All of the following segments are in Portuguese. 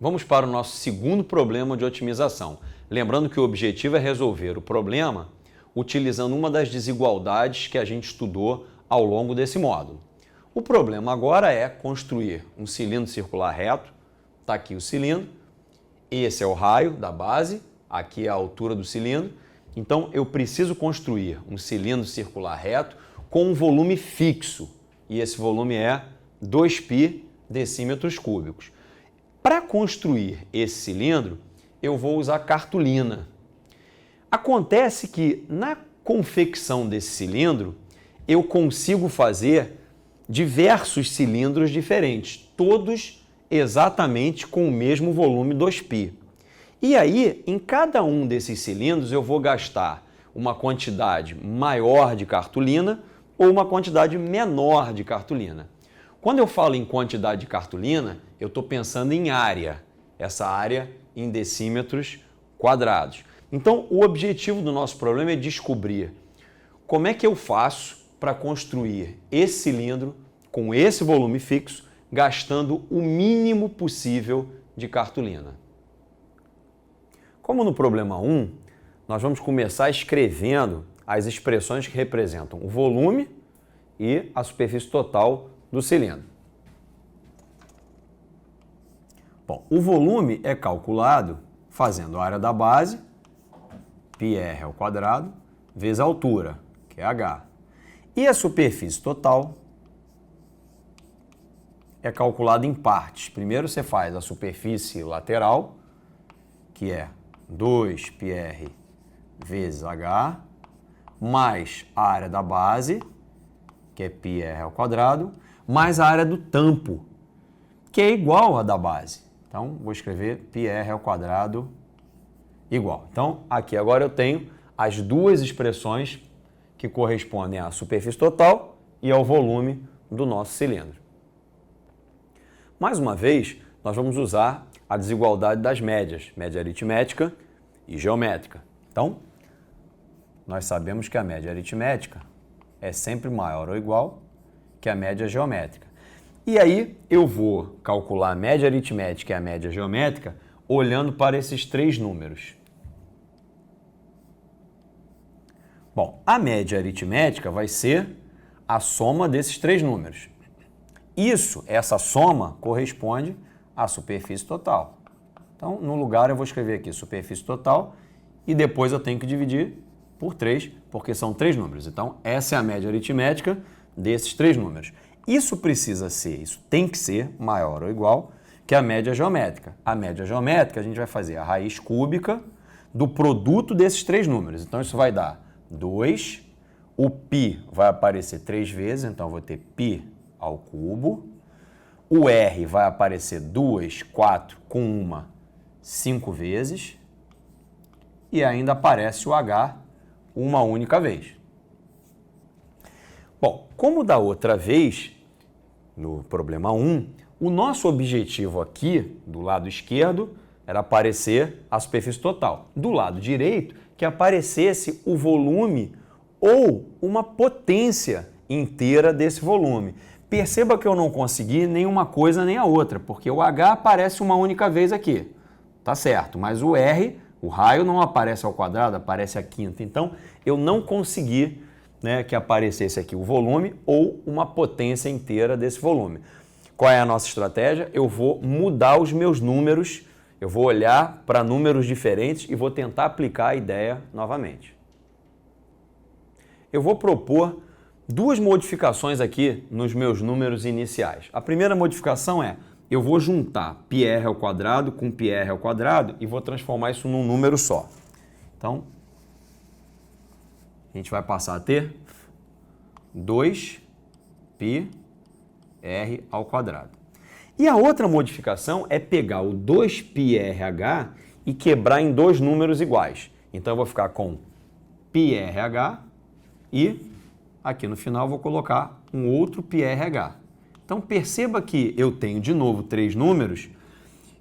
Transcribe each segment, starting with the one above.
Vamos para o nosso segundo problema de otimização. Lembrando que o objetivo é resolver o problema utilizando uma das desigualdades que a gente estudou ao longo desse módulo. O problema agora é construir um cilindro circular reto. Está aqui o cilindro, esse é o raio da base, aqui é a altura do cilindro. Então eu preciso construir um cilindro circular reto com um volume fixo, e esse volume é 2π decímetros cúbicos. Para construir esse cilindro, eu vou usar cartolina. Acontece que na confecção desse cilindro, eu consigo fazer diversos cilindros diferentes, todos exatamente com o mesmo volume 2π. E aí, em cada um desses cilindros, eu vou gastar uma quantidade maior de cartolina ou uma quantidade menor de cartolina. Quando eu falo em quantidade de cartolina, eu estou pensando em área, essa área em decímetros quadrados. Então, o objetivo do nosso problema é descobrir como é que eu faço para construir esse cilindro com esse volume fixo, gastando o mínimo possível de cartolina. Como no problema 1, nós vamos começar escrevendo as expressões que representam o volume e a superfície total do cilindro. Bom, o volume é calculado fazendo a área da base, πr ao quadrado, vezes a altura, que é h. E a superfície total é calculada em partes. Primeiro você faz a superfície lateral, que é 2πr vezes h, mais a área da base, que é πr ao quadrado, mais a área do tampo, que é igual à da base. Então, vou escrever πr ao quadrado igual. Então, aqui agora eu tenho as duas expressões que correspondem à superfície total e ao volume do nosso cilindro. Mais uma vez, nós vamos usar a desigualdade das médias, média aritmética e geométrica. Então, nós sabemos que a média aritmética é sempre maior ou igual que a média geométrica. E aí eu vou calcular a média aritmética e a média geométrica olhando para esses três números. Bom, a média aritmética vai ser a soma desses três números. Essa soma corresponde à superfície total. Então, no lugar eu vou escrever aqui superfície total e depois eu tenho que dividir por 3, porque são três números. Então, essa é a média aritmética desses três números. Isso tem que ser maior ou igual que a média geométrica. A média geométrica a gente vai fazer a raiz cúbica do produto desses três números. Então, isso vai dar 2, o π vai aparecer 3 vezes, então eu vou ter π ao cubo. O r vai aparecer 2, 4, com uma, 5 vezes. E ainda aparece o h uma única vez. Bom, como da outra vez, no problema 1, o nosso objetivo aqui, do lado esquerdo, era aparecer a superfície total. Do lado direito, que aparecesse o volume ou uma potência inteira desse volume. Perceba que eu não consegui nem uma coisa nem a outra, porque o H aparece uma única vez aqui. Tá certo, mas o R, o raio, não aparece ao quadrado, aparece à quinta. Então, eu não consegui, que aparecesse aqui o volume ou uma potência inteira desse volume. Qual é a nossa estratégia? Eu vou mudar os meus números, eu vou olhar para números diferentes e vou tentar aplicar a ideia novamente. Eu vou propor duas modificações aqui nos meus números iniciais. A primeira modificação é, eu vou juntar πr ao quadrado com πr ao quadrado e vou transformar isso num número só. Então, a gente vai passar a ter 2πr ao quadrado. E a outra modificação é pegar o 2πrh e quebrar em dois números iguais. Então, eu vou ficar com πrh e aqui no final vou colocar um outro πrh. Então, perceba que eu tenho de novo três números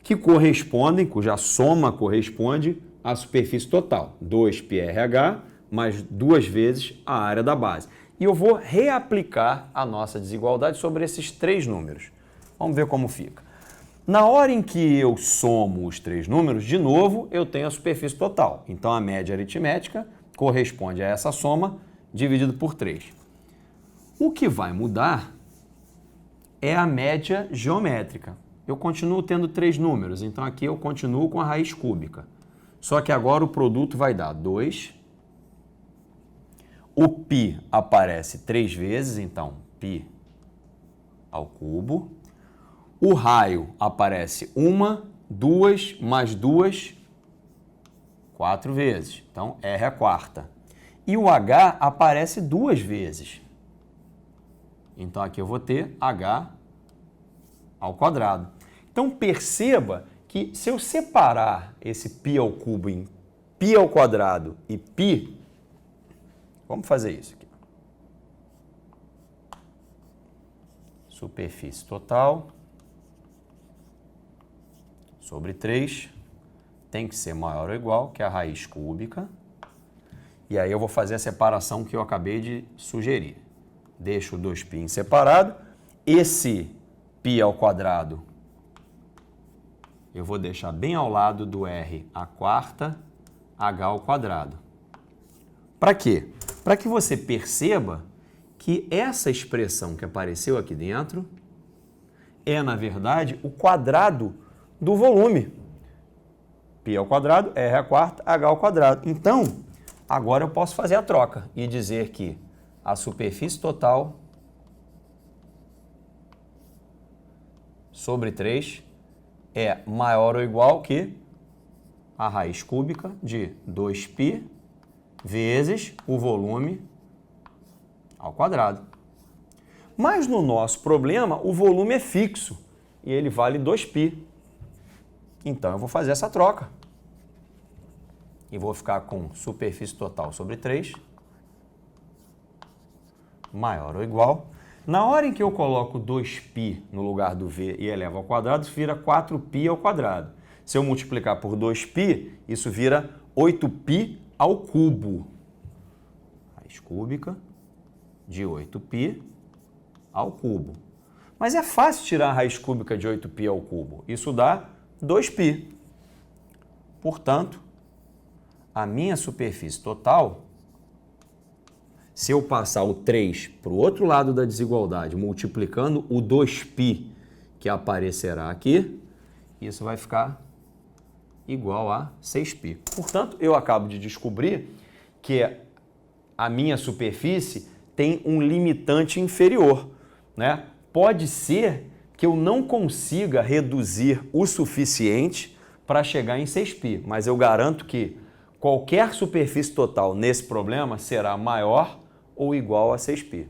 que correspondem, cuja soma corresponde à superfície total. 2πrh mais duas vezes a área da base. E eu vou reaplicar a nossa desigualdade sobre esses três números. Vamos ver como fica. Na hora em que eu somo os três números, de novo, eu tenho a superfície total. Então, a média aritmética corresponde a essa soma dividido por 3. O que vai mudar é a média geométrica. Eu continuo tendo três números, então aqui eu continuo com a raiz cúbica. Só que agora o produto vai dar 2. O π aparece 3 vezes, então π ao cubo. O raio aparece 1, 2, mais 2, 4 vezes. Então, R é a quarta. E o H aparece 2 vezes. Então, aqui eu vou ter H ao quadrado. Então, perceba que se eu separar esse π ao cubo em π ao quadrado e π, vamos fazer isso aqui. Superfície total sobre 3 tem que ser maior ou igual que a raiz cúbica. E aí eu vou fazer a separação que eu acabei de sugerir. Deixo o 2π em separado. Esse π ao quadrado eu vou deixar bem ao lado do R à quarta, H ao quadrado. Para quê? Para que você perceba que essa expressão que apareceu aqui dentro é, na verdade, o quadrado do volume. π ao quadrado, R à quarta, H ao quadrado. Então, agora eu posso fazer a troca e dizer que a superfície total sobre 3 é maior ou igual que a raiz cúbica de 2π vezes o volume ao quadrado. Mas no nosso problema, o volume é fixo e ele vale 2π. Então, eu vou fazer essa troca. E vou ficar com superfície total sobre 3 maior ou igual. Na hora em que eu coloco 2π no lugar do v e elevo ao quadrado, isso vira 4π ao quadrado. Se eu multiplicar por 2π, isso vira 8π ao cubo. Raiz cúbica de 8π ao cubo. Mas é fácil tirar a raiz cúbica de 8π ao cubo. Isso dá 2π. Portanto, a minha superfície total, se eu passar o 3 para o outro lado da desigualdade, multiplicando o 2π que aparecerá aqui, isso vai ficar igual a 6π. Portanto, eu acabo de descobrir que a minha superfície tem um limitante inferior, né? Pode ser que eu não consiga reduzir o suficiente para chegar em 6π, mas eu garanto que qualquer superfície total nesse problema será maior ou igual a 6π.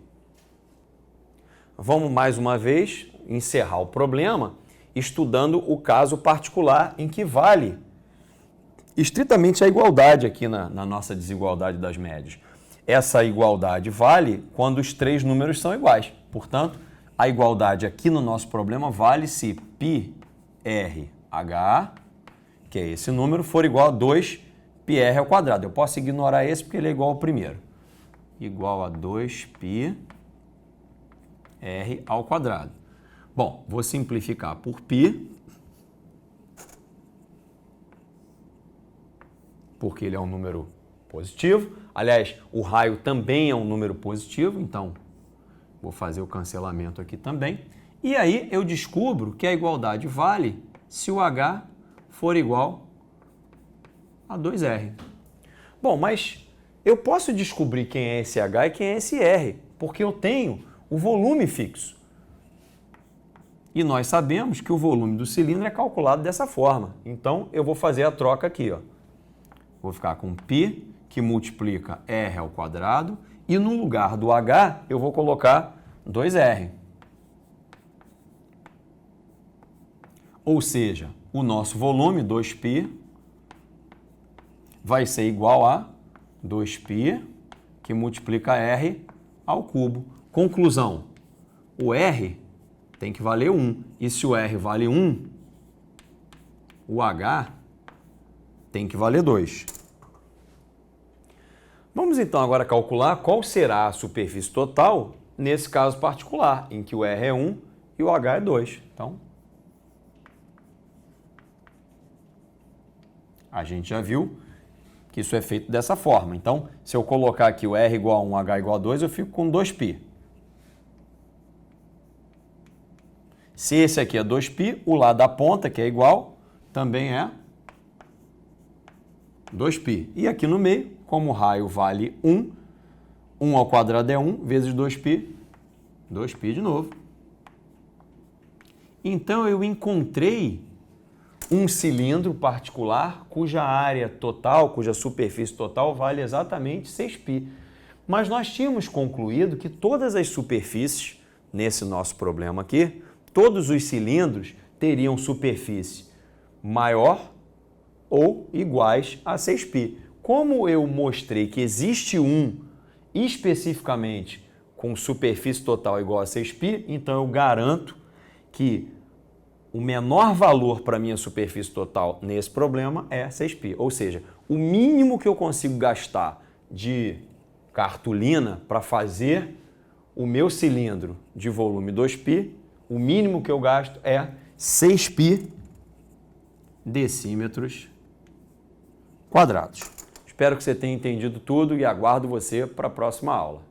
Vamos mais uma vez encerrar o problema estudando o caso particular em que vale estritamente a igualdade aqui na nossa desigualdade das médias. Essa igualdade vale quando os três números são iguais. Portanto, a igualdade aqui no nosso problema vale se πrh, que é esse número, for igual a 2πr ao quadrado. Eu posso ignorar esse porque ele é igual ao primeiro. Igual a 2πr ao quadrado. Bom, vou simplificar por π, porque ele é um número positivo. Aliás, o raio também é um número positivo, então vou fazer o cancelamento aqui também. E aí eu descubro que a igualdade vale se o H for igual a 2R. Bom, mas eu posso descobrir quem é esse H e quem é esse R, porque eu tenho o volume fixo. E nós sabemos que o volume do cilindro é calculado dessa forma. Então, eu vou fazer a troca aqui, ó. Vou ficar com π, que multiplica R ao quadrado, e no lugar do H, eu vou colocar 2R. Ou seja, o nosso volume, 2π, vai ser igual a 2π, que multiplica R ao cubo. Conclusão, o R tem que valer 1. E se o R vale 1, o H tem que valer 2. Vamos então agora calcular qual será a superfície total nesse caso particular, em que o R é 1 e o H é 2. Então, A gente já viu que isso é feito dessa forma. Então, se eu colocar aqui o R igual a 1, H igual a 2, eu fico com 2π. Se esse aqui é 2π, o lado da ponta, que é igual, também é 2π. E aqui no meio, como o raio vale 1, 1 ao quadrado é 1, vezes 2π, 2π de novo. Então, eu encontrei um cilindro particular cuja área total, cuja superfície total vale exatamente 6π. Mas nós tínhamos concluído que todas as superfícies, nesse nosso problema aqui, todos os cilindros teriam superfície maior ou iguais a 6π. Como eu mostrei que existe um especificamente com superfície total igual a 6π, então eu garanto que o menor valor para a minha superfície total nesse problema é 6π. Ou seja, o mínimo que eu consigo gastar de cartolina para fazer o meu cilindro de volume 2π, o mínimo que eu gasto é 6π decímetros quadrados. Espero que você tenha entendido tudo e aguardo você para a próxima aula.